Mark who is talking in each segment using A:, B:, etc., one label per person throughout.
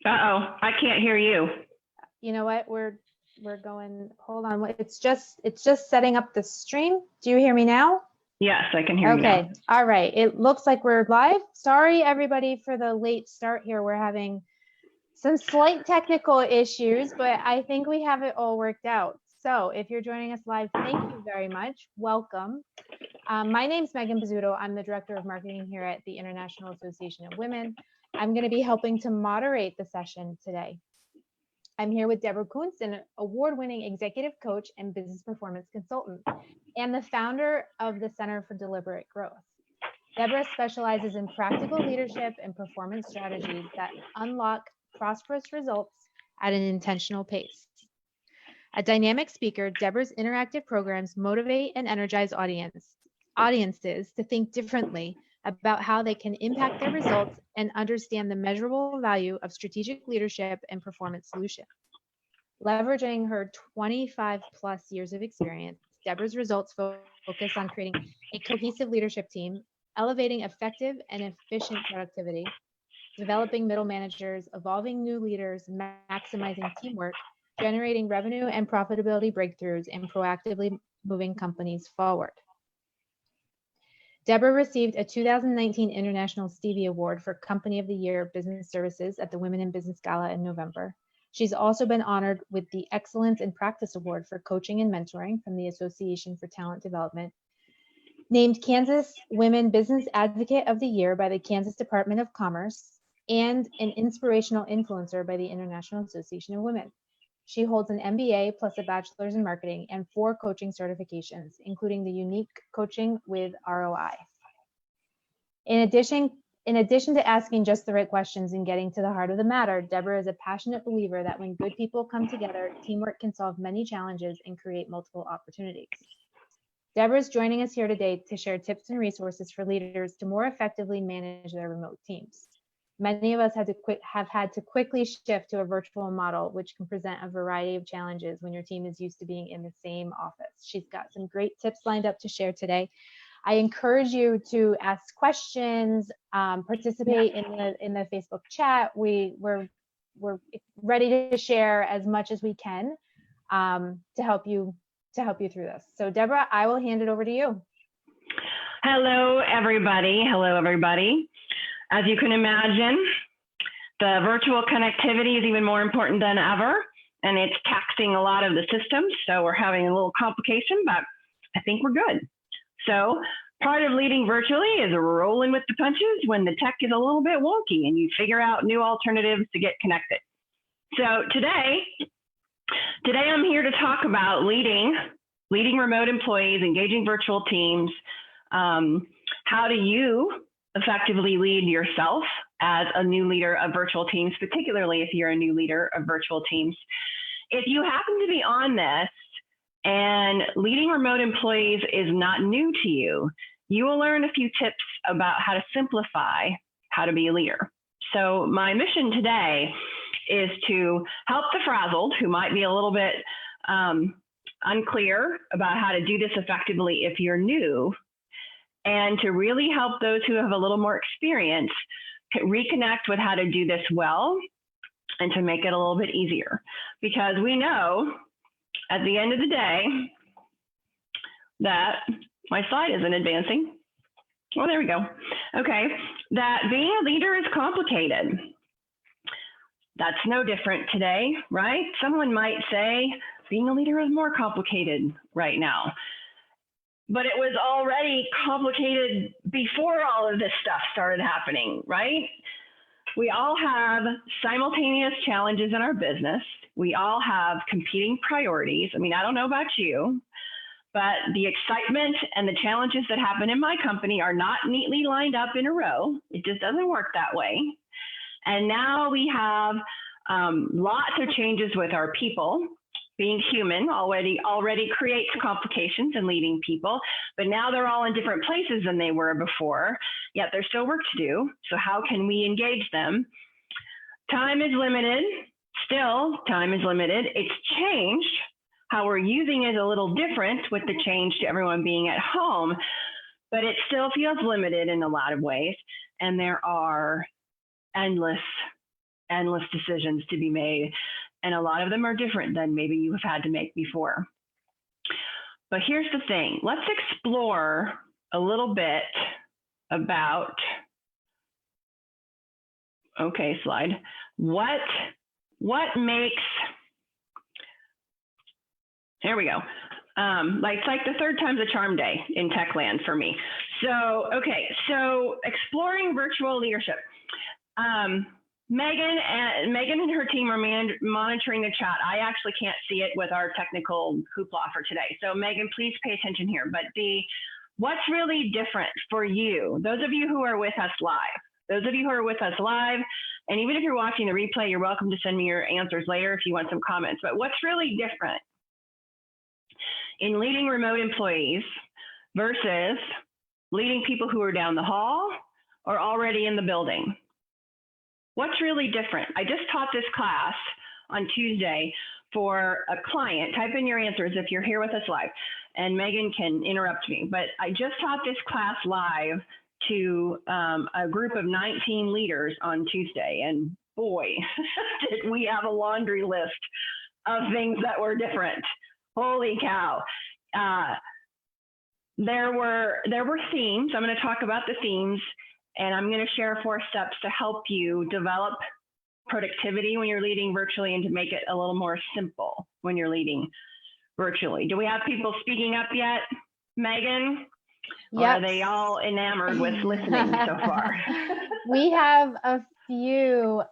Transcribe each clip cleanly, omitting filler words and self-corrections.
A: Uh-oh, I can't hear you.
B: You know what? We're going, hold on. It's just setting up the stream. Do you hear me now?
A: Yes, I can hear you now.
B: Okay. All right. It looks like we're live. Sorry, everybody, for the late start here. We're having some slight technical issues, but I think we have it all worked out. So if you're joining us live, thank you very much. Welcome. My name is Megan Bizzuto. I'm the Director of Marketing here at the International Association of Women. I'm going to be helping to moderate the session today. I'm here with Debra Kunz, an award-winning executive coach and business performance consultant, and the founder of the Center for Deliberate Growth. Debra specializes in practical leadership and performance strategies that unlock prosperous results at an intentional pace. A dynamic speaker, Debra's interactive programs motivate and energize audiences to think differently about how they can impact their results and understand the measurable value of strategic leadership and performance solutions. Leveraging her 25 plus years of experience, Debra's results focus on creating a cohesive leadership team, elevating effective and efficient productivity, developing middle managers, evolving new leaders, maximizing teamwork, generating revenue and profitability breakthroughs, and proactively moving companies forward. Debra received a 2019 International Stevie Award for Company of the Year Business Services at the Women in Business Gala in November. She's also been honored with the Excellence in Practice Award for Coaching and Mentoring from the Association for Talent Development, named Kansas Women Business Advocate of the Year by the Kansas Department of Commerce, and an inspirational influencer by the International Association of Women. She holds an MBA plus a bachelor's in marketing and 4 coaching certifications, including the unique coaching with ROI. In addition to asking just the right questions and getting to the heart of the matter, Debra is a passionate believer that when good people come together, teamwork can solve many challenges and create multiple opportunities. Debra is joining us here today to share tips and resources for leaders to more effectively manage their remote teams. Many of us have had to quickly shift to a virtual model, which can present a variety of challenges when your team is used to being in the same office. She's got some great tips lined up to share today. I encourage you to ask questions, participate in the Facebook chat. We're ready to share as much as we can to help you through this. So Debra, I will hand it over to you.
A: Hello, everybody. Hello, everybody. As you can imagine, the virtual connectivity is even more important than ever, and it's taxing a lot of the systems. So we're having a little complication, but I think we're good. So part of leading virtually is rolling with the punches when the tech is a little bit wonky and you figure out new alternatives to get connected. So today I'm here to talk about leading remote employees, engaging virtual teams. How do you effectively lead yourself as a new leader of virtual teams, particularly if you're a new leader of virtual teams? If you happen to be on this and leading remote employees is not new to you, you will learn a few tips about how to simplify how to be a leader. So my mission today is to help the frazzled who might be a little bit unclear about how to do this effectively if you're new, and to really help those who have a little more experience reconnect with how to do this well and to make it a little bit easier. Because we know at the end of the day that my slide isn't advancing. Oh, there we go. Okay, that being a leader is complicated. That's no different today, right? Someone might say being a leader is more complicated right now. But it was already complicated before all of this stuff started happening, right? We all have simultaneous challenges in our business. We all have competing priorities. I mean, I don't know about you, but the excitement and the challenges that happen in my company are not neatly lined up in a row. It just doesn't work that way. And now we have lots of changes with our people. Being human already creates complications in leading people, but now they're all in different places than they were before, yet there's still work to do. So how can we engage them? Time is limited. Still, time is limited. It's changed. How we're using it is a little different with the change to everyone being at home, but it still feels limited in a lot of ways. And there are endless endless decisions to be made. And a lot of them are different than maybe you have had to make before. But here's the thing. Let's explore a little bit about, okay, slide. What makes, there we go. It's like the third time's a charm day in tech land for me. So, okay, so exploring virtual leadership. Megan and her team are monitoring the chat. I actually can't see it with our technical hoopla for today. So Megan, please pay attention here. But what's really different for you, those of you who are with us live, and even if you're watching the replay, you're welcome to send me your answers later if you want some comments. But what's really different in leading remote employees versus leading people who are down the hall or already in the building? What's really different? I just taught this class on Tuesday for a client. Type in your answers if you're here with us live, and Megan can interrupt me. But I just taught this class live to a group of 19 leaders on Tuesday, and boy, did we have a laundry list of things that were different. Holy cow. There were themes. I'm going to talk about the themes, and I'm going to share 4 steps to help you develop productivity when you're leading virtually and to make it a little more simple when you're leading virtually. Do we have people speaking up yet, Megan? Yep. Or are they all enamored with listening so far?
B: We have a few.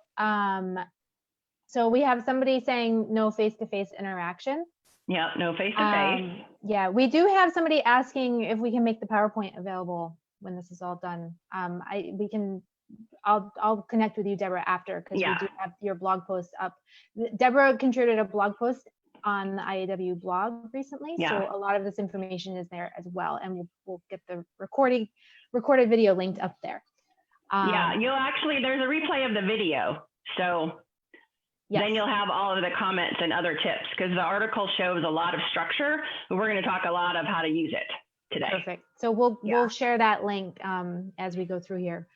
B: So we have somebody saying no face-to-face interaction.
A: Yeah, no face-to-face.
B: Yeah, we do have somebody asking if we can make the PowerPoint available when this is all done. I'll connect with you, Debra, after, because we do have your blog post up. Debra contributed a blog post on the IAW blog recently, so a lot of this information is there as well, and we'll get the recorded video linked up there. There's a replay of the video, so then you'll have all of the comments and other tips, because the article shows a lot of structure, but we're going to talk a lot of how to use it today. Perfect. So we'll share that link as we go through here.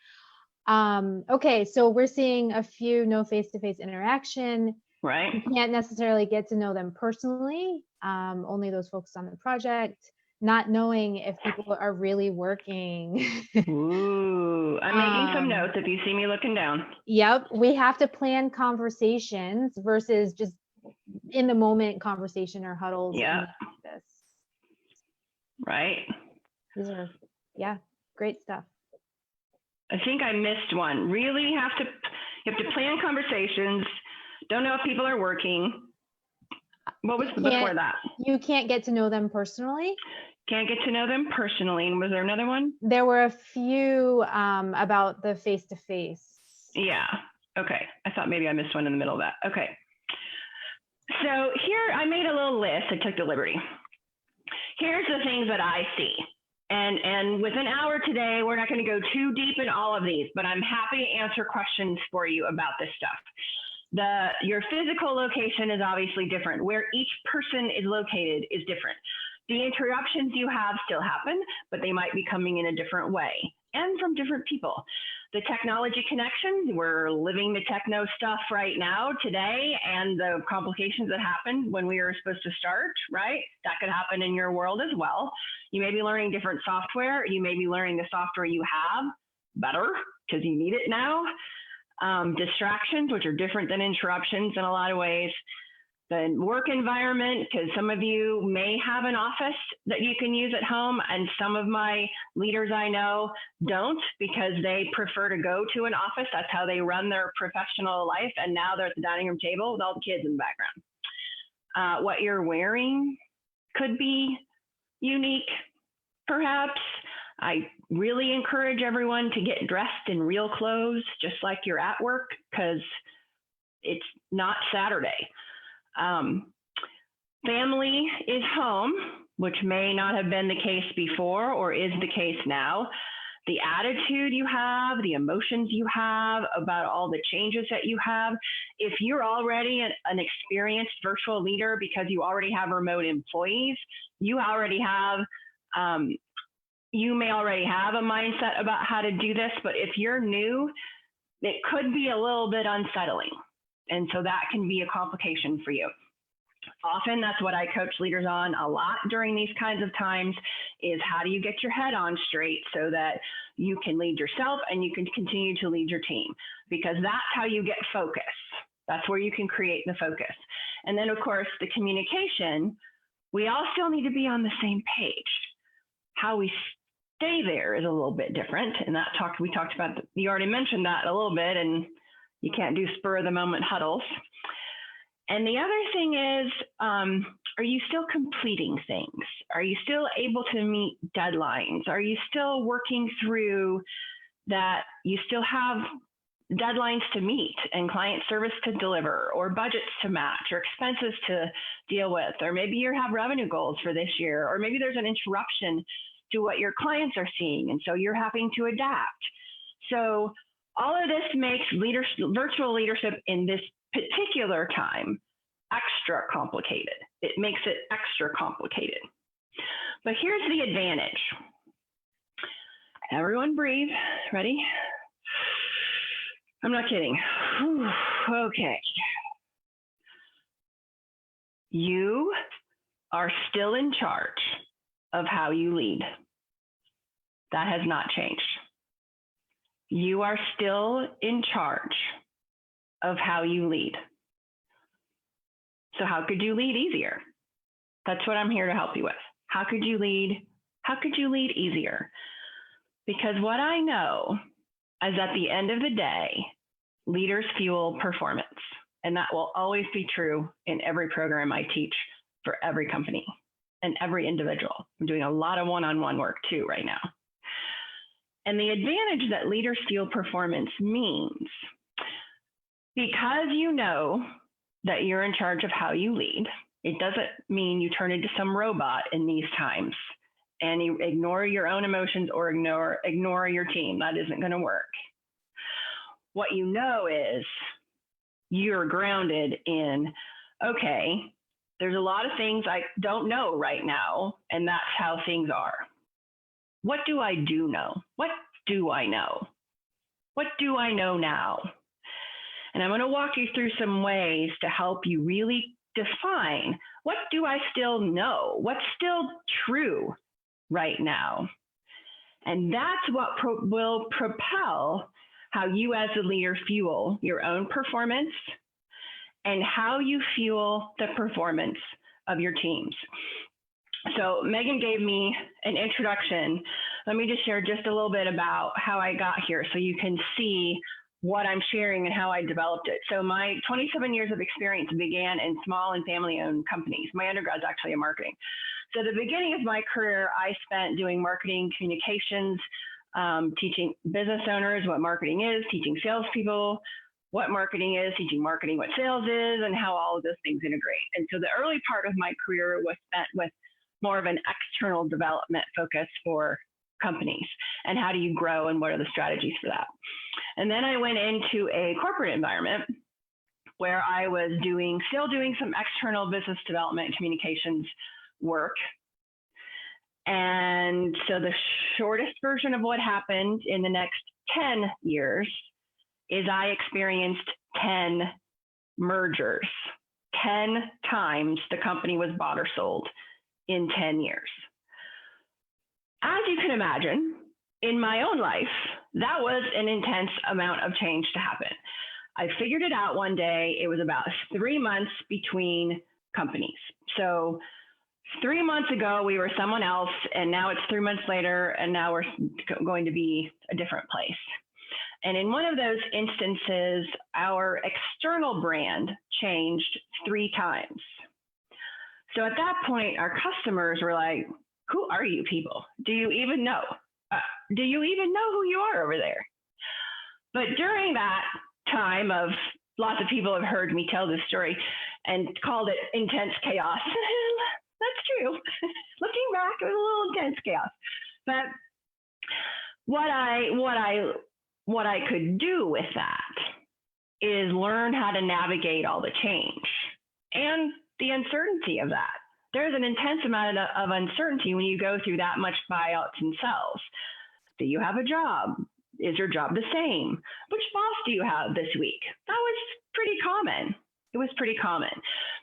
B: Okay, so we're seeing a few no face-to-face interaction. Right. You can't necessarily get to know them personally, only those focused on the project, not knowing if people are really working.
A: Ooh, I'm making some notes if you see me looking down.
B: Yep, we have to plan conversations versus just in the moment conversation or huddles. Yeah.
A: Right.
B: These are, great stuff.
A: I think I missed one. Really you have to plan conversations. Don't know if people are working. What was before that?
B: You can't get to know them personally.
A: Can't get to know them personally. And was there another one?
B: There were a few about the face-to-face.
A: Yeah. Okay. I thought maybe I missed one in the middle of that. Okay. So here I made a little list. I took the liberty. Here's the things that I see. And with an hour today, we're not going to go too deep in all of these, but I'm happy to answer questions for you about this stuff. Your physical location is obviously different. Where each person is located is different. The interruptions you have still happen, but they might be coming in a different way and from different people. The technology connections, we're living the techno stuff right now today, and the complications that happened when we were supposed to start, right? That could happen in your world as well. You may be learning different software. You may be learning the software you have better because you need it now. Distractions, which are different than interruptions in a lot of ways. The work environment, because some of you may have an office that you can use at home, and some of my leaders I know don't, because they prefer to go to an office. That's how they run their professional life, and now they're at the dining room table with all the kids in the background. What you're wearing could be unique, perhaps. I really encourage everyone to get dressed in real clothes, just like you're at work, because it's not Saturday. Family is home, which may not have been the case before or is the case now. The attitude you have, the emotions you have about all the changes that you have. If you're already an experienced virtual leader because you already have remote employees, you may already have a mindset about how to do this, but if you're new, it could be a little bit unsettling. And so that can be a complication for you. Often that's what I coach leaders on a lot during these kinds of times is how do you get your head on straight so that you can lead yourself and you can continue to lead your team, because that's how you get focus. That's where you can create the focus. And then of course the communication, we all still need to be on the same page. How we stay there is a little bit different. And we talked about, you already mentioned that a little bit, and you can't do spur of the moment huddles. And the other thing is, are you still completing things? Are you still able to meet deadlines? Are you still working through that you still have deadlines to meet and client service to deliver, or budgets to match, or expenses to deal with, or maybe you have revenue goals for this year, or maybe there's an interruption to what your clients are seeing, and so you're having to adapt. So all of this makes virtual leadership in this particular time extra complicated. It makes it extra complicated. But here's the advantage. Everyone breathe. Ready? I'm not kidding. Whew. Okay. You are still in charge of how you lead. That has not changed. You are still in charge of how you lead. So how could you lead easier? That's what I'm here to help you with. How could you lead? How could you lead easier? Because what I know is at the end of the day, leaders fuel performance. And that will always be true in every program I teach for every company and every individual. I'm doing a lot of one-on-one work too right now. And the advantage that leaders fuel performance means, because you know that you're in charge of how you lead, it doesn't mean you turn into some robot in these times and you ignore your own emotions or ignore your team. That isn't going to work. What you know is you're grounded in, okay, there's a lot of things I don't know right now, and that's how things are. What do I do know? What do I know? What do I know now? And I'm going to walk you through some ways to help you really define, what do I still know? What's still true right now? And that's what will propel how you as a leader fuel your own performance and how you fuel the performance of your teams. So Megan gave me an introduction. Let me just share just a little bit about how I got here so you can see what I'm sharing and how I developed it. So my 27 years of experience began in small and family-owned companies. My undergrad's actually in marketing. So the beginning of my career, I spent doing marketing communications, teaching business owners what marketing is, teaching salespeople what marketing is, teaching marketing what sales is, and how all of those things integrate. And so the early part of my career was spent with more of an external development focus for companies and how do you grow and what are the strategies for that. And then I went into a corporate environment where I was still doing some external business development and communications work. And so the shortest version of what happened in the next 10 years is I experienced 10 mergers. 10 times the company was bought or sold in 10 years. As you can imagine, in my own life, that was an intense amount of change to happen. I figured it out one day. It was about 3 months between companies. So 3 months ago, we were someone else, and now it's 3 months later, and now we're going to be a different place. And in one of those instances, our external brand changed 3 times. So at that point, our customers were like, who are you people? Do you even know? Do you even know who you are over there? But during that time of lots of people have heard me tell this story and called it intense chaos. That's true. Looking back, it was a little intense chaos. But what I could do with that is learn how to navigate all the change and the uncertainty of that. There's an intense amount of uncertainty when you go through that much buyouts and sells. Do you have a job? Is your job the same? Which boss do you have this week? That was pretty common. It was pretty common.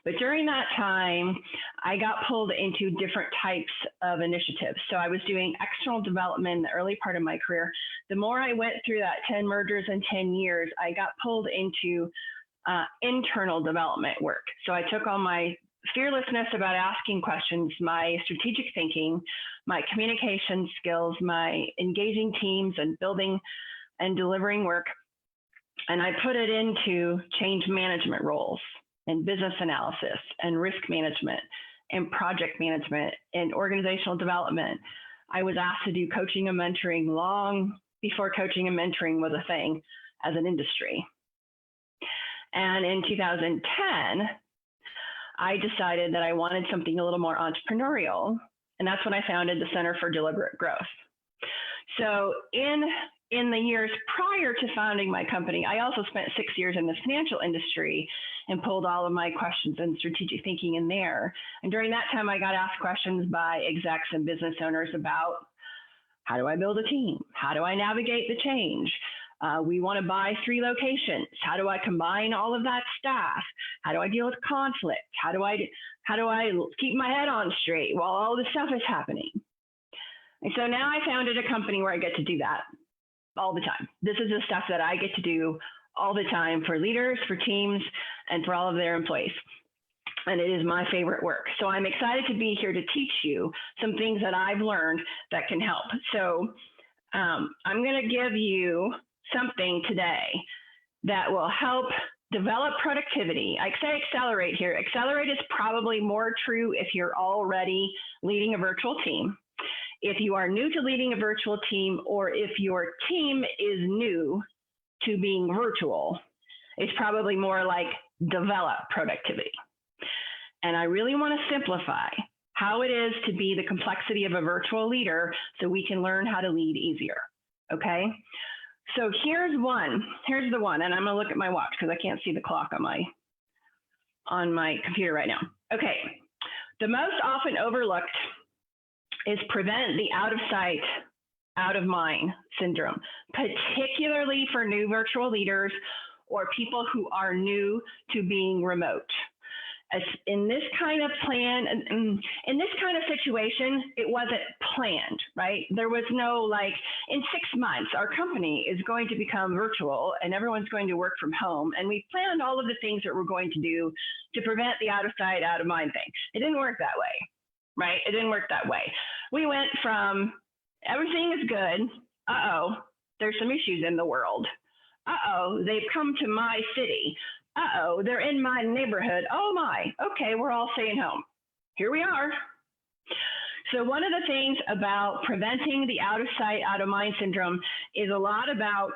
A: But during that time, I got pulled into different types of initiatives. So I was doing external development in the early part of my career. The more I went through that 10 mergers in 10 years, I got pulled into internal development work. So I took on my fearlessness about asking questions, my strategic thinking, my communication skills, my engaging teams and building and delivering work. And I put it into change management roles and business analysis and risk management and project management and organizational development. I was asked to do coaching and mentoring long before coaching and mentoring was a thing as an industry. And in 2010, I decided that I wanted something a little more entrepreneurial. And that's when I founded the Center for Deliberate Growth. So in the years prior to founding my company, I also spent 6 years in the financial industry and pulled all of my questions and strategic thinking in there. And during that time, I got asked questions by execs and business owners about, how do I build a team? How do I navigate the change? We want to buy 3 locations. How do I combine all of that staff? How do I deal with conflict? How do I keep my head on straight while all this stuff is happening? And so now I founded a company where I get to do that all the time. This is the stuff that I get to do all the time for leaders, for teams, and for all of their employees. And it is my favorite work. So I'm excited to be here to teach you some things that I've learned that can help. So I'm going to give you something today that will help develop productivity. I say accelerate here. Accelerate is probably more true if you're already leading a virtual team. If you are new to leading a virtual team, or if your team is new to being virtual, it's probably more like develop productivity. And I really want to simplify how it is to be the complexity of a virtual leader so we can learn how to lead easier. Okay. So here's the one, and I'm going to look at my watch because I can't see the clock on my computer right now. Okay. The most often overlooked is prevent the out of sight, out of mind syndrome, particularly for new virtual leaders or people who are new to being remote. As in this kind of in this kind of situation, it wasn't planned, right? There was no like, in 6 months, our company is going to become virtual and everyone's going to work from home. And we planned all of the things that we're going to do to prevent the out of sight, out of mind thing. It didn't work that way, right? It didn't work that way. We went from everything is good. Uh-oh, there's some issues in the world. Uh-oh, they've come to my city. Uh-oh, they're in my neighborhood. Oh my, okay, we're all staying home. Here we are. So one of the things about preventing the out of sight, out of mind syndrome is a lot about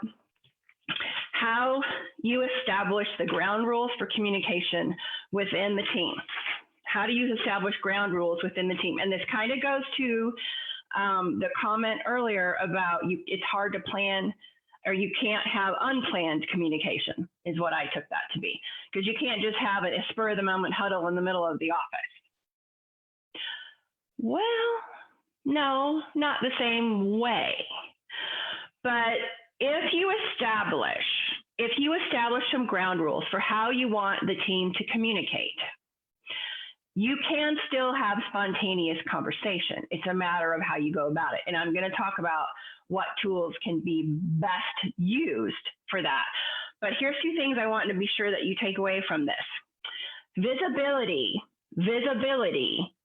A: how you establish the ground rules for communication within the team. How do you establish ground rules within the team? And this kind of goes to the comment earlier about it's hard to plan, or you can't have unplanned communication, is what I took that to be. Because you can't just have a spur of the moment huddle in the middle of the office. Well, no, not the same way. But if you establish some ground rules for how you want the team to communicate, you can still have spontaneous conversation. It's a matter of how you go about it. And I'm going to talk about what tools can be best used for that. But here's 2 things I want to be sure that you take away from this. Visibility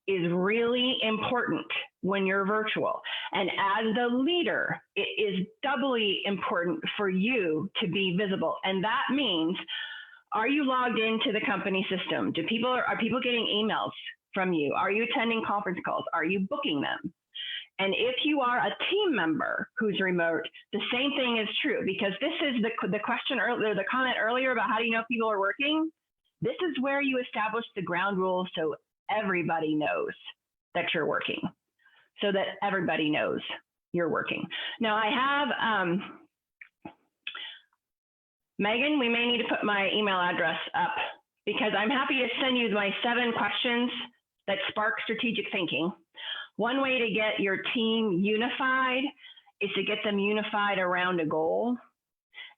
A: is really important when you're virtual. And as the leader, it is doubly important for you to be visible. And that means, are you logged into the company system? Are people getting emails from you? Are you attending conference calls? Are you booking them? And if you are a team member who's remote, the same thing is true, because this is the question earlier, the comment earlier about how do you know people are working? This is where you establish the ground rules so everybody knows that you're working, so that everybody knows you're working. Now I have, Megan, we may need to put my email address up, because I'm happy to send you my 7 questions that spark strategic thinking. One way to get your team unified is to get them unified around a goal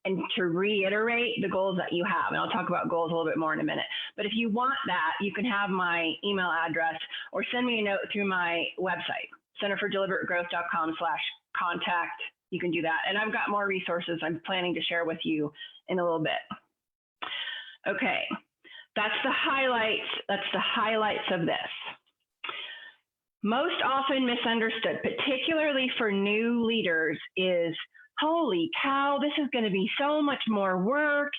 A: and to reiterate the goals that you have. And I'll talk about goals a little bit more in a minute. But if you want that, you can have my email address or send me a note through my website, centerfordeliberatogrowth.com/contact. You can do that. And I've got more resources I'm planning to share with you in a little bit. Okay, that's the highlights. That's the highlights of this. Most often misunderstood, particularly for new leaders, is, holy cow, this is going to be so much more work.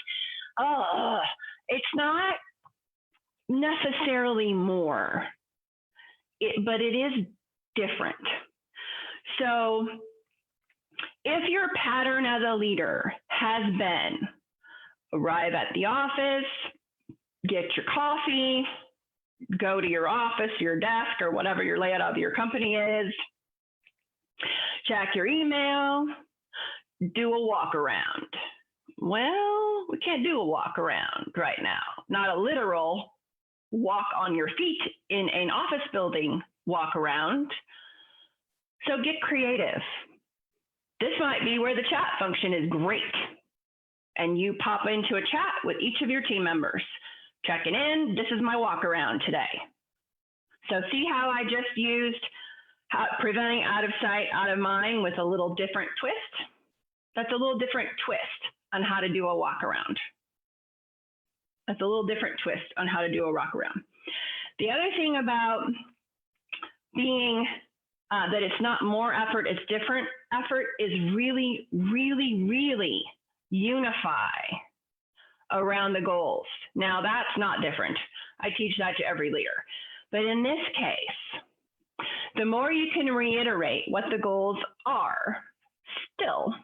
A: It's not necessarily more, but it is different. So if your pattern as a leader has been arrive at the office, get your coffee, go to your office, your desk, or whatever your layout of your company is, check your email, do a walk around. Well, we can't do a walk around right now. Not a literal walk on your feet in an office building walk around. So get creative. This might be where the chat function is great. And you pop into a chat with each of your team members. Checking in, this is my walk around today. So see how I just used preventing out of sight, out of mind with a little different twist? That's a little different twist on how to do a walk around. That's a little different twist on how to do a walk around. The other thing about being that it's not more effort, it's different effort is really, really, really unify around the goals. Now that's not different. I teach that to every leader. But in this case, the more you can reiterate what the goals are still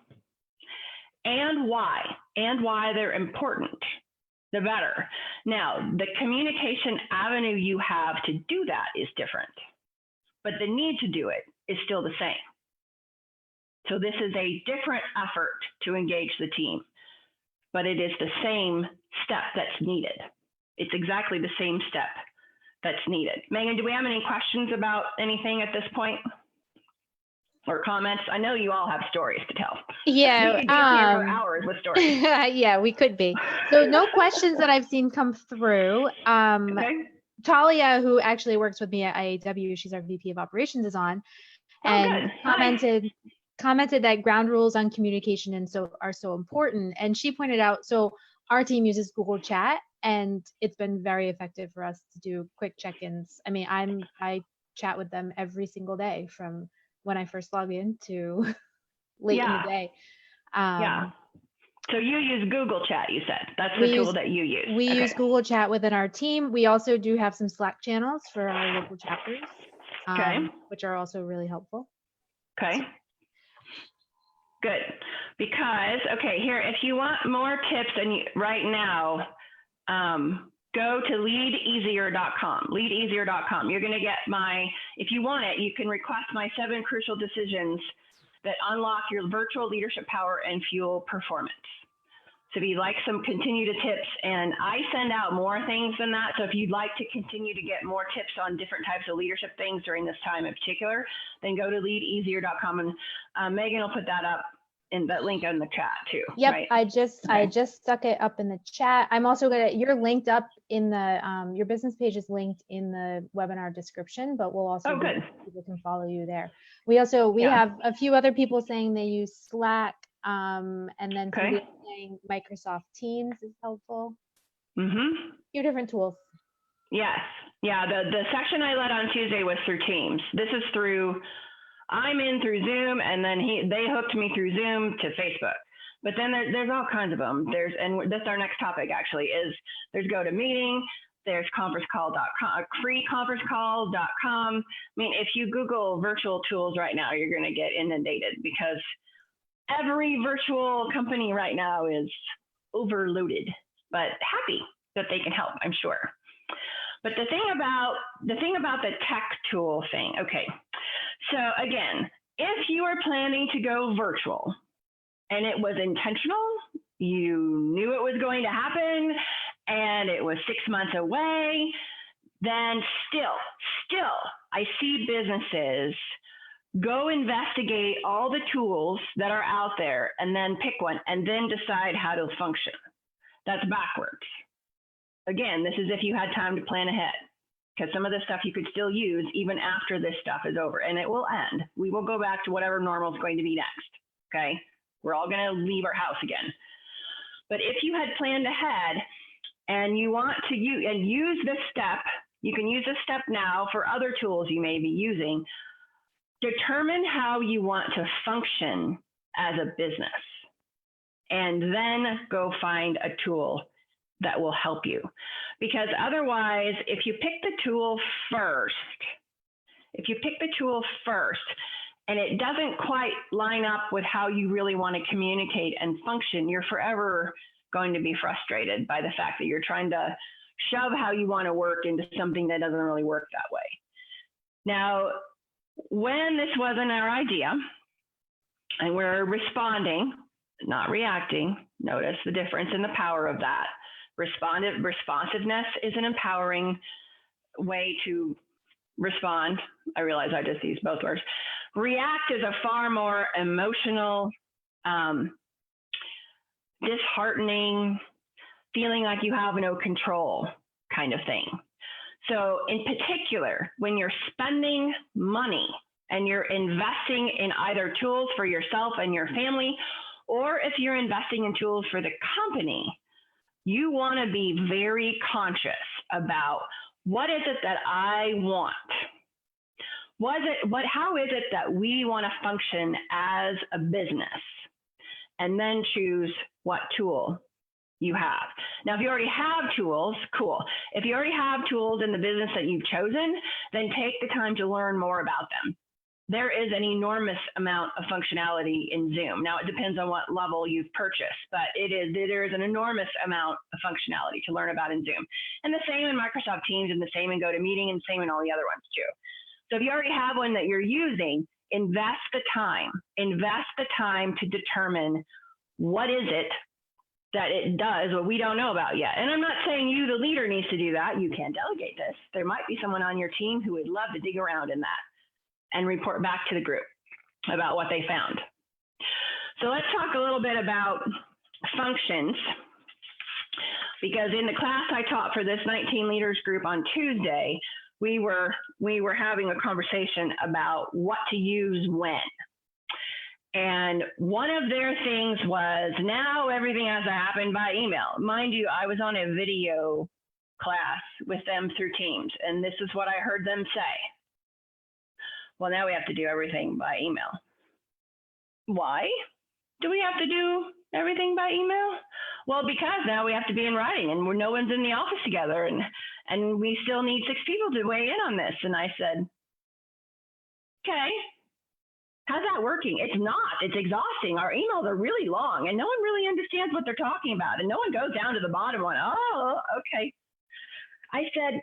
A: and why they're important, the better. Now, the communication avenue you have to do that is different, but the need to do it is still the same. So this is a different effort to engage the team, but it is the same step that's needed. It's exactly the same step that's needed. Megan, do we have any questions about anything at this point? Or comments? I know you all have stories to tell.
B: Yeah.
A: We could be here for hours with stories.
B: Yeah, we could be. So no questions that I've seen come through.
A: Okay.
B: Talia, who actually works with me at IAW, she's our VP of Operations, is on, and commented that ground rules on communication are so important. And she pointed out, so our team uses Google Chat, and it's been very effective for us to do quick check-ins. I mean, I chat with them every single day from when I first log in to late in the day.
A: So you use Google Chat, you said. That's the tool that you use.
B: We use Google Chat within our team. We also do have some Slack channels for our local chapters, which are also really helpful.
A: Okay. Good. Because, here, if you want more tips right now, go to leadeasier.com, leadeasier.com. You're going to get if you want it, you can request my 7 crucial decisions that unlock your virtual leadership power and fuel performance. So if you'd like some continued tips, and I send out more things than that. So if you'd like to continue to get more tips on different types of leadership things during this time in particular, then go to leadeasier.com, and Megan will put that up in that link in the chat too.
B: Yep,
A: right?
B: I just stuck it up in the chat. I'm also you're linked up in the your business page is linked in the webinar description, but we'll also people can follow you there. We have a few other people saying they use Slack, and then somebody saying Microsoft Teams is helpful. Mm-hmm. A few different tools.
A: Yes, yeah. The section I led on Tuesday was through Teams. This is through. I'm in through Zoom, and then they hooked me through Zoom to Facebook. But then there's all kinds of them. And that's our next topic actually is there's GoToMeeting, there's conferencecall.com, freeconferencecall.com. I mean, if you Google virtual tools right now, you're going to get inundated because every virtual company right now is overloaded, but happy that they can help, I'm sure. But the thing about the tech tool thing, okay. So again, if you are planning to go virtual and it was intentional, you knew it was going to happen and it was 6 months away, then still, I see businesses Go investigate all the tools that are out there and then pick one and then decide how to function. That's backwards. Again, this is if you had time to plan ahead, because some of this stuff you could still use even after this stuff is over, and it will end. We will go back to whatever normal is going to be next, okay? We're all going to leave our house again. But if you had planned ahead and you want to use this step, you can use this step now for other tools you may be using. Determine how you want to function as a business, and then go find a tool that will help you. Because otherwise, if you pick the tool first and it doesn't quite line up with how you really want to communicate and function, you're forever going to be frustrated by the fact that you're trying to shove how you want to work into something that doesn't really work that way. Now, when this wasn't our idea and we're responding, not reacting, notice the difference in the power of that. Responsiveness is an empowering way to respond. I realize I just used both words. React is a far more emotional, disheartening, feeling like you have no control kind of thing. So in particular, when you're spending money and you're investing in either tools for yourself and your family, or if you're investing in tools for the company, you want to be very conscious about what is it that I want? How is it that we want to function as a business? And then choose what tool you have. Now, if you already have tools, cool. If you already have tools in the business that you've chosen, then take the time to learn more about them. There is an enormous amount of functionality in Zoom. Now, it depends on what level you've purchased, but there is an enormous amount of functionality to learn about in Zoom. And the same in Microsoft Teams, and the same in GoToMeeting, and the same in all the other ones too. So if you already have one that you're using, invest the time to determine what is it that it does what we don't know about yet. And I'm not saying you, the leader, needs to do that. You can delegate this. There might be someone on your team who would love to dig around in that and report back to the group about what they found. So let's talk a little bit about functions, because in the class I taught for this 19 leaders group on Tuesday, we were having a conversation about what to use when. And one of their things was, now everything has to happen by email. Mind you, I was on a video class with them through Teams, and this is what I heard them say. Well, now we have to do everything by email. Why do we have to do everything by email? Well, because now we have to be in writing, and no one's in the office together, and we still need 6 people to weigh in on this. And I said, okay. How's that working? It's not. It's exhausting. Our emails are really long, and no one really understands what they're talking about, and no one goes down to the bottom one. Oh, okay. I said,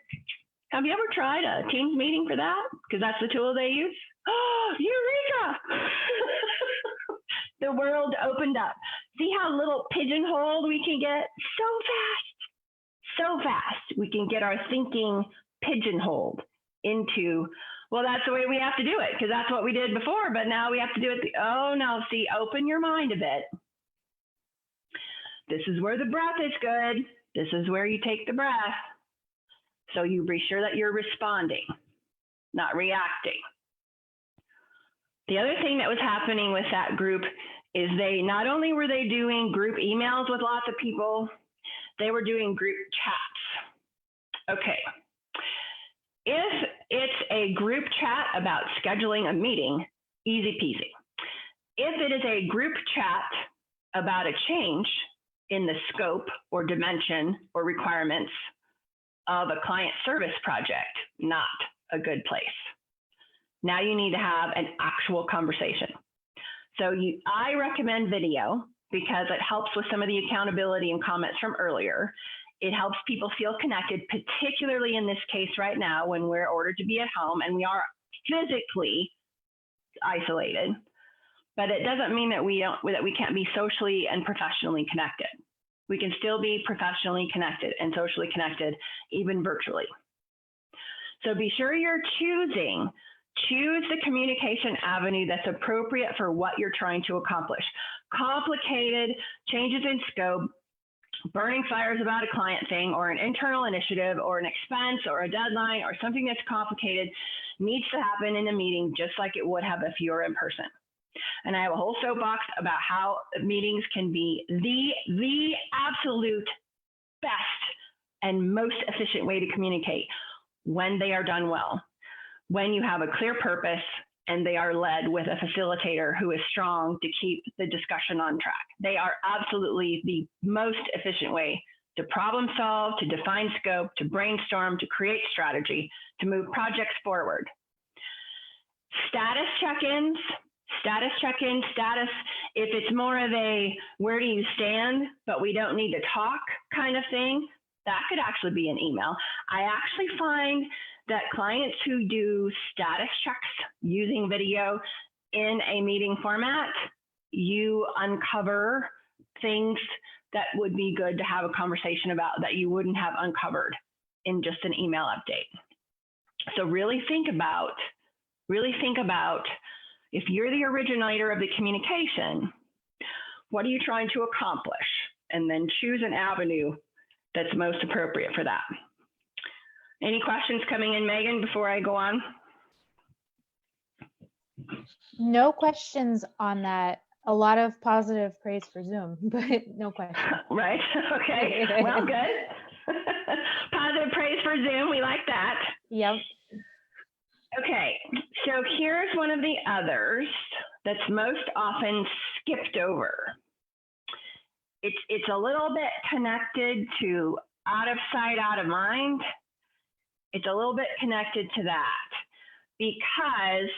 A: have you ever tried a Teams meeting for that? Because that's the tool they use. Oh, eureka! The world opened up. See how little pigeonholed we can get? So fast. We can get our thinking pigeonholed into, well, that's the way we have to do it, because that's what we did before, but now we have to do it. Oh, no, see, open your mind a bit. This is where the breath is good. This is where you take the breath. So you be sure that you're responding, not reacting. The other thing that was happening with that group is not only were they doing group emails with lots of people, they were doing group chats. Okay. If it's a group chat about scheduling a meeting, easy peasy. If it is a group chat about a change in the scope or dimension or requirements of a client service project, not a good place. Now you need to have an actual conversation. So I recommend video because it helps with some of the accountability and comments from earlier. It helps people feel connected, particularly in this case right now when we're ordered to be at home and we are physically isolated. But it doesn't mean that we can't be socially and professionally connected. We can still be professionally connected and socially connected, even virtually. So be sure you're choosing Choose the communication avenue that's appropriate for what you're trying to accomplish. Complicated changes in scope, burning fires about a client thing or an internal initiative or an expense or a deadline or something that's complicated needs to happen in a meeting just like it would have if you were in person. And I have a whole soapbox about how meetings can be the absolute best and most efficient way to communicate when they are done well, when you have a clear purpose and they are led with a facilitator who is strong to keep the discussion on track. They are absolutely the most efficient way to problem solve, to define scope, to brainstorm, to create strategy, to move projects forward. Status check-ins, if it's more of a where do you stand, but we don't need to talk kind of thing, that could actually be an email. I actually find that clients who do status checks using video in a meeting format, you uncover things that would be good to have a conversation about that you wouldn't have uncovered in just an email update. So really think about if you're the originator of the communication, what are you trying to accomplish? And then choose an avenue that's most appropriate for that. Any questions coming in, Megan, before I go on?
B: No questions on that. A lot of positive praise for Zoom, but no questions.
A: Right, okay, well, good. Positive praise for Zoom, we like that.
B: Yep.
A: Okay, so here's one of the others that's most often skipped over. It's a little bit connected to out of sight, out of mind. It's a little bit connected to that because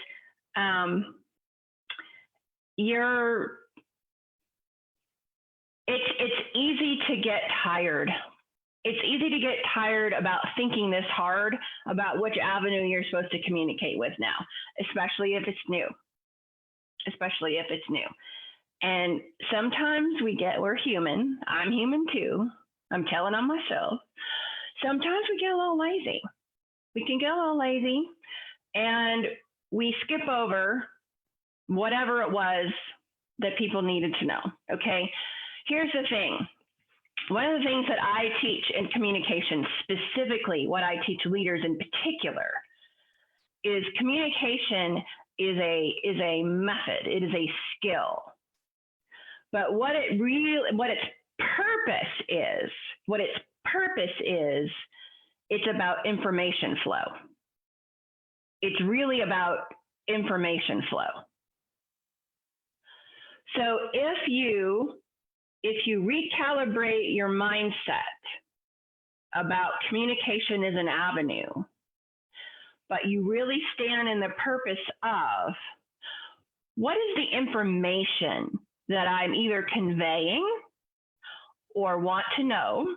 A: it's easy to get tired. It's easy to get tired about thinking this hard about which avenue you're supposed to communicate with now, especially if it's new. And sometimes we're human. I'm human too. I'm telling on myself. Sometimes we get a little lazy. We can get a little lazy and we skip over whatever it was that people needed to know, okay? Here's the thing. One of the things that I teach in communication, specifically what I teach leaders in particular, is communication is a method. It is a skill. But what its purpose is, it's about information flow. It's really about information flow. So if you recalibrate your mindset about communication as an avenue, but you really stand in the purpose of what is the information that I'm either conveying or want to know,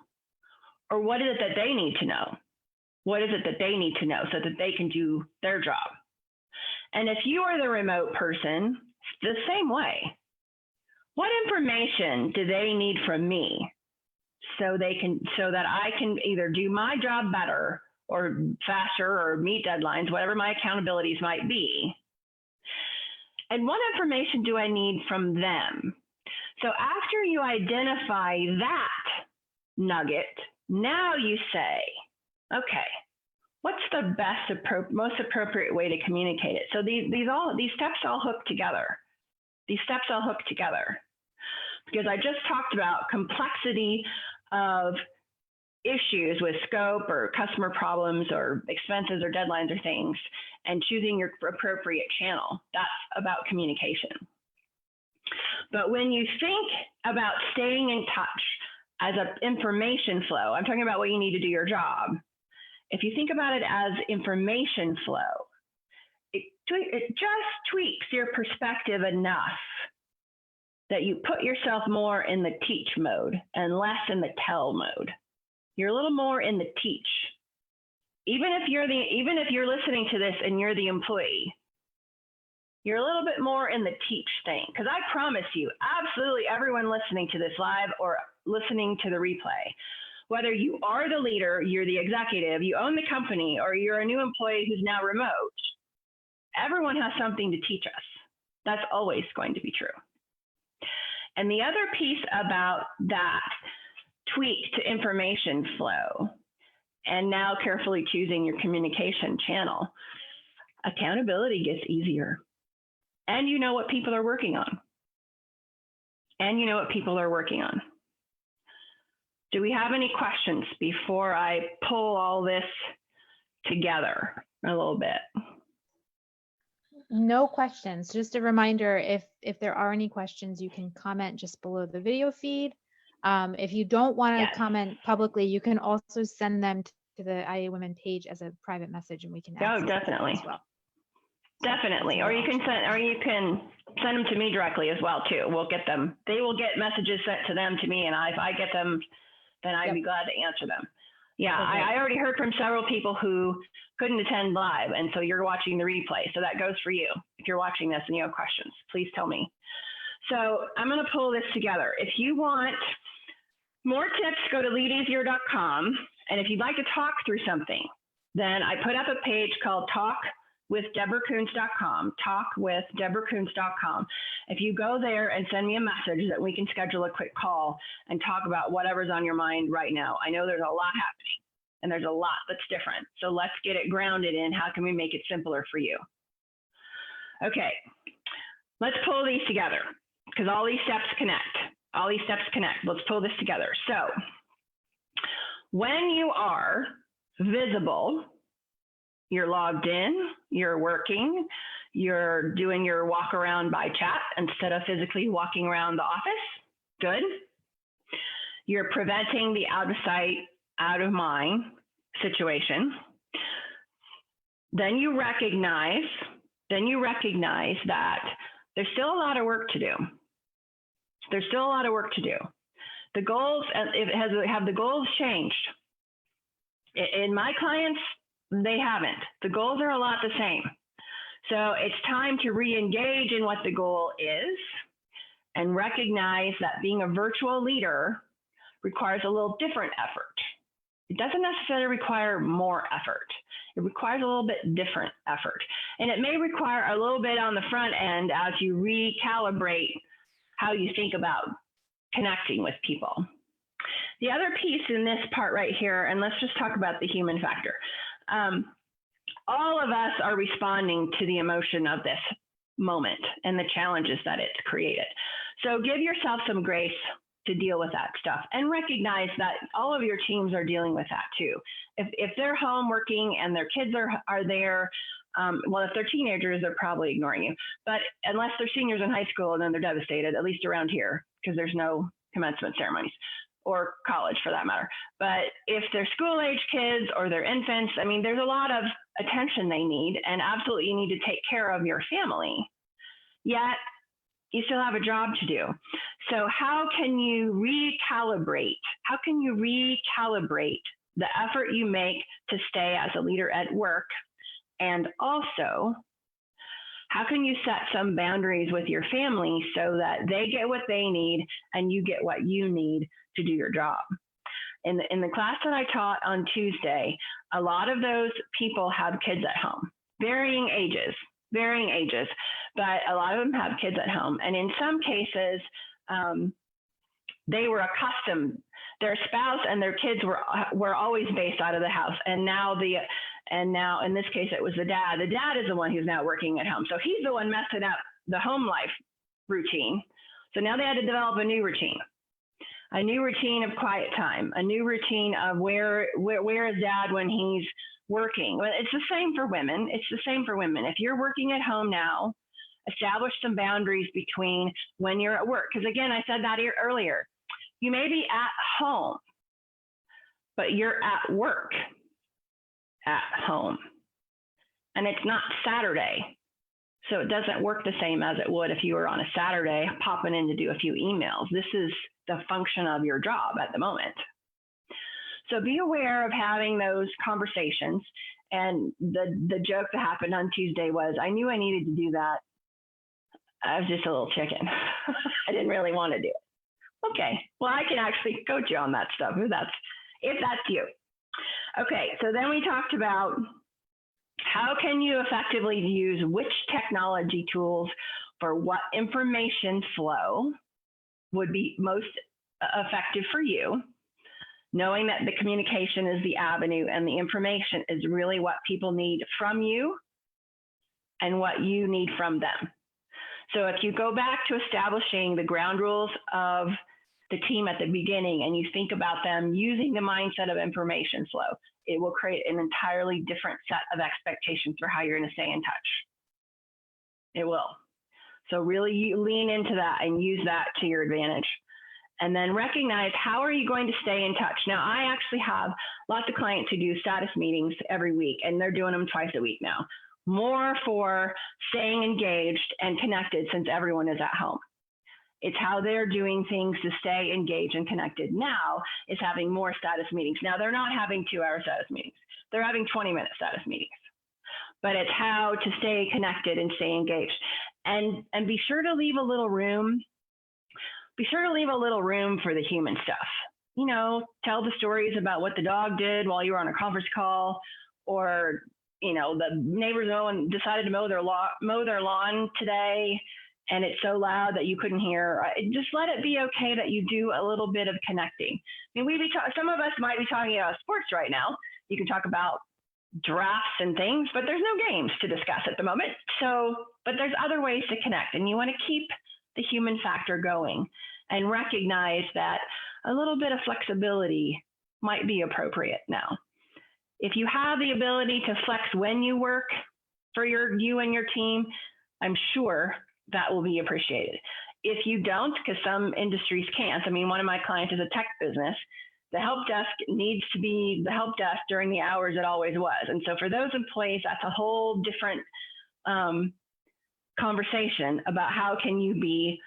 A: or what is it that they need to know? What is it that they need to know so that they can do their job? And if you are the remote person, the same way. What information do they need from me so that I can either do my job better or faster or meet deadlines, whatever my accountabilities might be? And what information do I need from them? So after you identify that nugget, now you say, okay, what's the best, most appropriate way to communicate it? So these steps all hook together. Because I just talked about complexity of issues with scope or customer problems or expenses or deadlines or things, and choosing your appropriate channel. That's about communication. But when you think about staying in touch as an information flow, I'm talking about what you need to do your job. If you think about it as information flow, it just tweaks your perspective enough that you put yourself more in the teach mode and less in the tell mode. You're a little more in the teach. Even if you're listening to this and you're the employee, you're a little bit more in the teach thing. Because I promise you, absolutely everyone listening to this live or listening to the replay, whether you are the leader, you're the executive, you own the company, or you're a new employee who's now remote, Everyone has something to teach us. That's always going to be true. And the other piece about that tweak to information flow, and now carefully choosing your communication channel, accountability gets easier. And you know what people are working on. Do we have any questions before I pull all this together a little bit?
B: No questions. Just a reminder, if there are any questions, you can comment just below the video feed. If you don't want to comment publicly, you can also send them to the IA Women page as a private message, and we can access
A: definitely
B: as well.
A: Definitely. Or you can send them to me directly as well too. We'll get them. They will get messages sent to them to me, and if I get them, then I'd be glad to answer them. Yeah, okay. I already heard from several people who couldn't attend live, and so you're watching the replay. So that goes for you. If you're watching this and you have questions, please tell me. So I'm going to pull this together. If you want more tips, go to leadeasier.com. And if you'd like to talk through something, then I put up a page called talkwithdebrakunz.com, talkwithdebrakunz.com. If you go there and send me a message, that we can schedule a quick call and talk about whatever's on your mind right now. I know there's a lot happening and there's a lot that's different. So let's get it grounded in how can we make it simpler for you. Okay, let's pull these together because all these steps connect. Let's pull this together. So when you are visible, you're logged in, you're working, you're doing your walk around by chat instead of physically walking around the office. Good. You're preventing the out of sight, out of mind situation. Then you recognize that there's still a lot of work to do. The goals, have the goals changed? In my clients, they haven't. The goals are a lot the same. So it's time to re-engage in what the goal is and recognize that being a virtual leader requires a little different effort. It doesn't necessarily require more effort. It requires a little bit different effort. And it may require a little bit on the front end as you recalibrate how you think about connecting with people. The other piece in this part right here, and let's just talk about the human factor. All of us are responding to the emotion of this moment and the challenges that it's created. So give yourself some grace to deal with that stuff and recognize that all of your teams are dealing with that too. If they're home working and their kids are there, well, if they're teenagers, they're probably ignoring you. But unless they're seniors in high school, then they're devastated, at least around here, because there's no commencement ceremonies, or college for that matter. But if they're school age kids or they're infants, I mean, there's a lot of attention they need, and absolutely you need to take care of your family. Yet you still have a job to do. So how can you recalibrate? How can you recalibrate the effort you make to stay as a leader at work? And also, how can you set some boundaries with your family so that they get what they need and you get what you need to do your job? In the class that I taught on Tuesday, a lot of those people have kids at home, varying ages, but a lot of them have kids at home. And in some cases, they were accustomed, their spouse and their kids were always based out of the house. And now in this case, it was the dad. The dad is the one who's now working at home. So he's the one messing up the home life routine. So now they had to develop a new routine of quiet time, a new routine of where is dad when he's working. Well, it's the same for women. If you're working at home now, establish some boundaries between when you're at work. Because again, I said that earlier. You may be at home, but you're at work at home. And it's not Saturday. So it doesn't work the same as it would if you were on a Saturday popping in to do a few emails. This is the function of your job at the moment. So be aware of having those conversations. And the joke that happened on Tuesday was, I knew I needed to do that. I was just a little chicken. I didn't really want to do it. Okay, well, I can actually coach you on that stuff if that's you. Okay, so then we talked about How can you effectively use which technology tools for what information flow would be most effective for you, knowing that the communication is the avenue and the information is really what people need from you and what you need from them. So if you go back to establishing the ground rules of the team at the beginning and you think about them using the mindset of information flow, it will create an entirely different set of expectations for how you're going to stay in touch. It will. So really lean into that and use that to your advantage. And then recognize, how are you going to stay in touch? Now, I actually have lots of clients who do status meetings every week, and they're doing them twice a week now. More for staying engaged and connected since everyone is at home. It's how they're doing things to stay engaged and connected now is having more status meetings. Now, they're not having 2-hour status meetings. They're having 20-minute status meetings. But it's how to stay connected and stay engaged. And be sure to leave a little room. Be sure to leave a little room for the human stuff. You know, tell the stories about what the dog did while you were on a conference call, or, you know, the neighbors decided to mow their lawn today, and it's so loud that you couldn't hear. Just let it be okay that you do a little bit of connecting. I mean, some of us might be talking about sports right now. You can talk about drafts and things, but there's no games to discuss at the moment. But there's other ways to connect, and you want to keep the human factor going and recognize that a little bit of flexibility might be appropriate now. If you have the ability to flex when you work for you and your team, I'm sure that will be appreciated. If you don't, because some industries can't, I mean, one of my clients is a tech business, the help desk needs to be the help desk during the hours it always was. And so for those employees, that's a whole different conversation about how can you be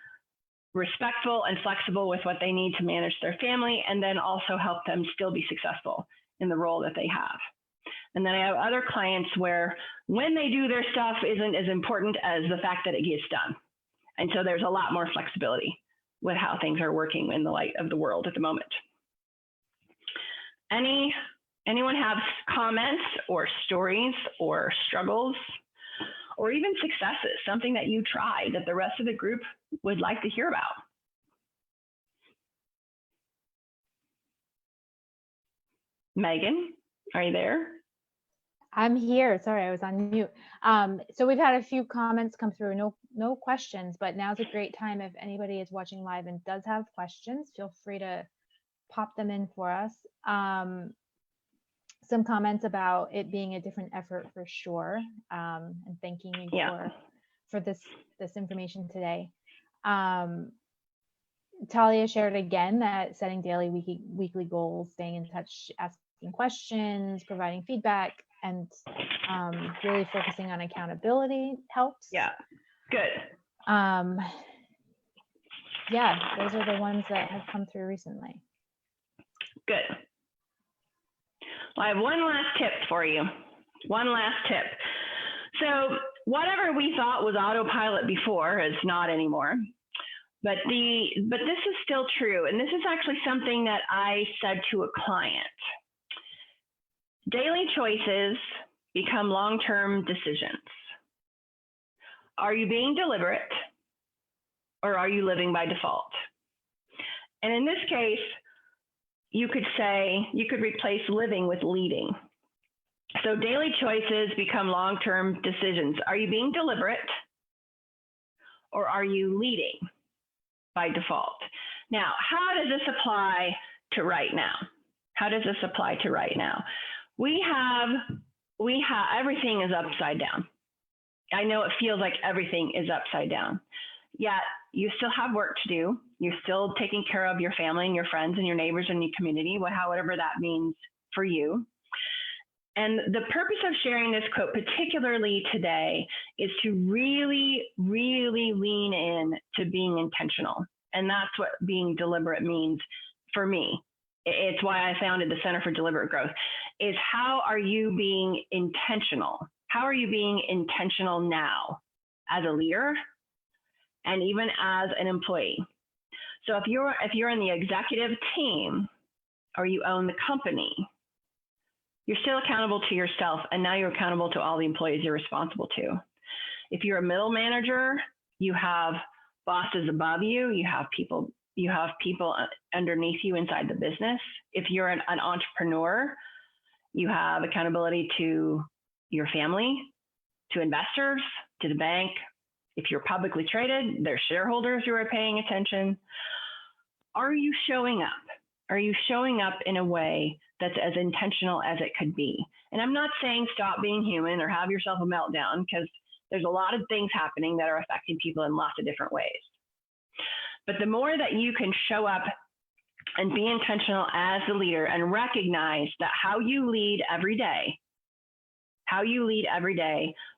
A: respectful and flexible with what they need to manage their family, and then also help them still be successful in the role that they have. And then I have other clients where when they do their stuff isn't as important as the fact that it gets done. And so there's a lot more flexibility with how things are working in the light of the world at the moment. Anyone have comments or stories or struggles or even successes, something that you tried that the rest of the group would like to hear about? Megan, are you there?
B: I'm here. Sorry, I was on mute. So we've had a few comments come through. No questions, but now's a great time. If anybody is watching live and does have questions, feel free to pop them in for us. Some comments about it being a different effort for sure, and thanking you for this information today. Talia shared again that setting daily, weekly goals, staying in touch, asking questions, providing feedback, and really focusing on accountability helps.
A: Yeah, good.
B: Yeah, those are the ones that have come through recently.
A: Good. Well, I have one last tip for you. One last tip. So whatever we thought was autopilot before is not anymore. But this is still true. And this is actually something that I said to a client. Daily choices become long-term decisions. Are you being deliberate, or are you living by default? And in this case, you could replace living with leading. So daily choices become long-term decisions. Are you being deliberate, or are you leading by default? Now, how does this apply to right now? How does this apply to right now? We have everything is upside down. I know it feels like everything is upside down, yet you still have work to do. You're still taking care of your family and your friends and your neighbors and your community, whatever that means for you. And the purpose of sharing this quote, particularly today, is to really, really lean in to being intentional. And that's what being deliberate means for me. It's why I founded the Center for Deliberate Growth, is how are you being intentional? How are you being intentional now as a leader and even as an employee? So if you're in the executive team or you own the company, You're still accountable to yourself, and now you're accountable to all the employees you're responsible to. If you're a middle manager, you have bosses above you, you have people underneath you inside the business. If you're an entrepreneur, you have accountability to your family, to investors, to the bank. If you're publicly traded, there's shareholders who are paying attention. Are you showing up? Are you showing up in a way that's as intentional as it could be? And I'm not saying stop being human or have yourself a meltdown, because there's a lot of things happening that are affecting people in lots of different ways. But the more that you can show up and be intentional as a leader and recognize that how you lead every day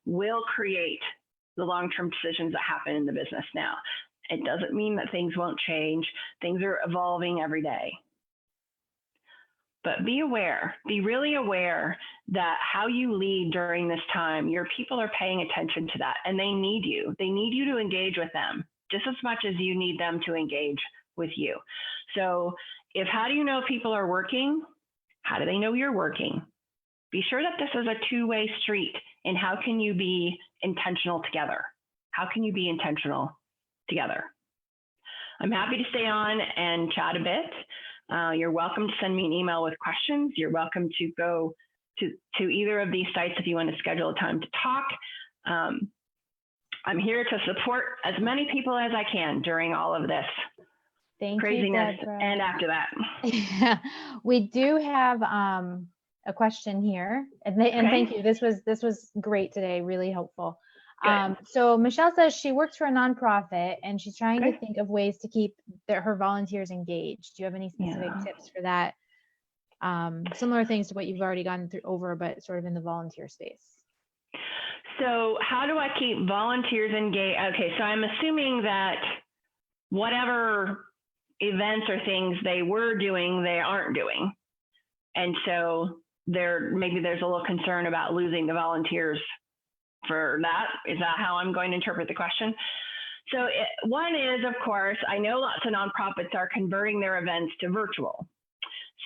A: will create the long-term decisions that happen in the business now. It doesn't mean that things won't change. Things are evolving every day. But be aware, be really aware that how you lead during this time, your people are paying attention to that, and they need you. They need you to engage with them just as much as you need them to engage with you. So how do you know people are working? How do they know you're working? Be sure that this is a two-way street. And how can you be intentional together? How can you be intentional together? I'm happy to stay on and chat a bit. You're welcome to send me an email with questions. You're welcome to go to either of these sites if you want to schedule a time to talk. I'm here to support as many people as I can during all of this craziness and after that.
B: Yeah, we do have a question here, and thank you. This was great today, really helpful. So Michelle says she works for a nonprofit and she's trying to think of ways to keep her volunteers engaged. Do you have any specific tips for that? Similar things to what you've already gone over, but sort of in the volunteer space.
A: So how do I keep volunteers engaged? Okay, so I'm assuming that whatever events or things they were doing, they aren't doing. And so maybe there's a little concern about losing the volunteers for that. Is that how I'm going to interpret the question? So one is, of course, I know lots of nonprofits are converting their events to virtual.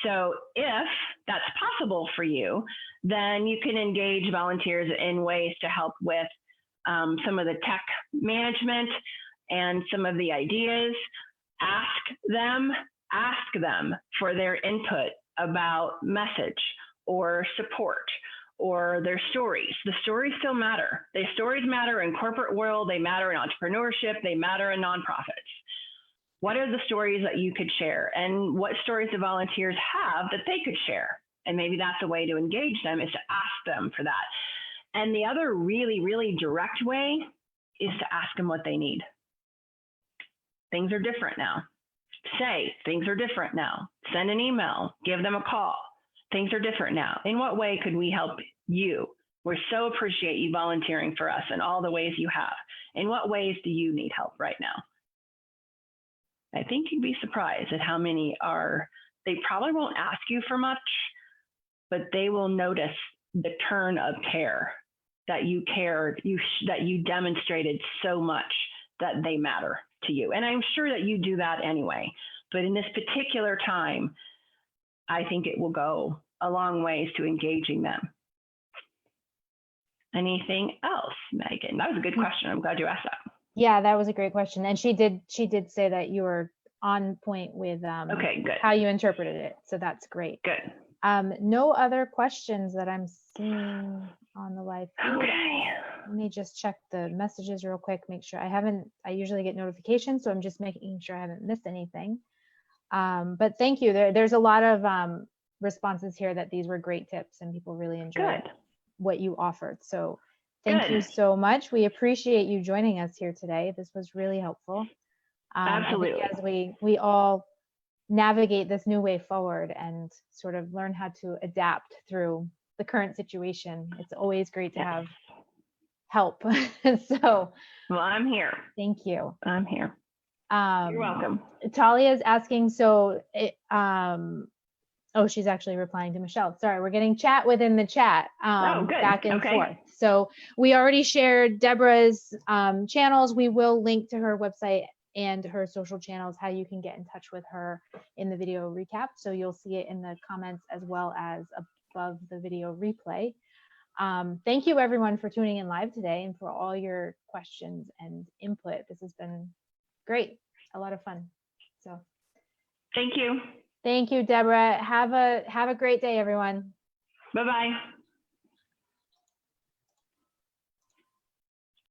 A: So if that's possible for you, then you can engage volunteers in ways to help with some of the tech management and some of the ideas. Ask them for their input about message or support or their stories. The stories still matter. The stories matter in corporate world. They matter in entrepreneurship. They matter in nonprofits. What are the stories that you could share? And what stories do volunteers have that they could share? And maybe that's a way to engage them, is to ask them for that. And the other really, really direct way is to ask them what they need. Things are different now. Say, things are different now. Send an email, give them a call. Things are different now. In what way could we help you? We so appreciate you volunteering for us in all the ways you have. In what ways do you need help right now? I think you'd be surprised at how many they probably won't ask you for much, but they will notice the turn of care, that you cared, that you demonstrated so much that they matter to you. And I'm sure that you do that anyway, but in this particular time, I think it will go a long ways to engaging them. Anything else, Megan? That was a good question. I'm glad you asked that.
B: Yeah, that was a great question. And she did say that you were on point with
A: okay, good.
B: How you interpreted it. So that's great.
A: Good.
B: No other questions that I'm seeing on the live feed.
A: Okay.
B: Let me just check the messages real quick, make sure I usually get notifications, so I'm just making sure I haven't missed anything. But thank you. There's a lot of responses here that these were great tips and people really enjoyed what you offered. So thank you so much. We appreciate you joining us here today. This was really helpful.
A: Absolutely.
B: As we all navigate this new way forward and sort of learn how to adapt through the current situation, it's always great to have help. So,
A: well, I'm here.
B: Thank you.
A: I'm here. You're welcome.
B: Talia is asking, she's actually replying to Michelle. Sorry, we're getting chat within the chat, back and forth. So we already shared Debra's channels. We will link to her website and her social channels, how you can get in touch with her in the video recap. So you'll see it in the comments as well as of the video replay. Thank you everyone for tuning in live today and for all your questions and input. This has been great, a lot of fun. So
A: thank you.
B: Thank you, Deborah. Have a great day, everyone.
A: Bye-bye.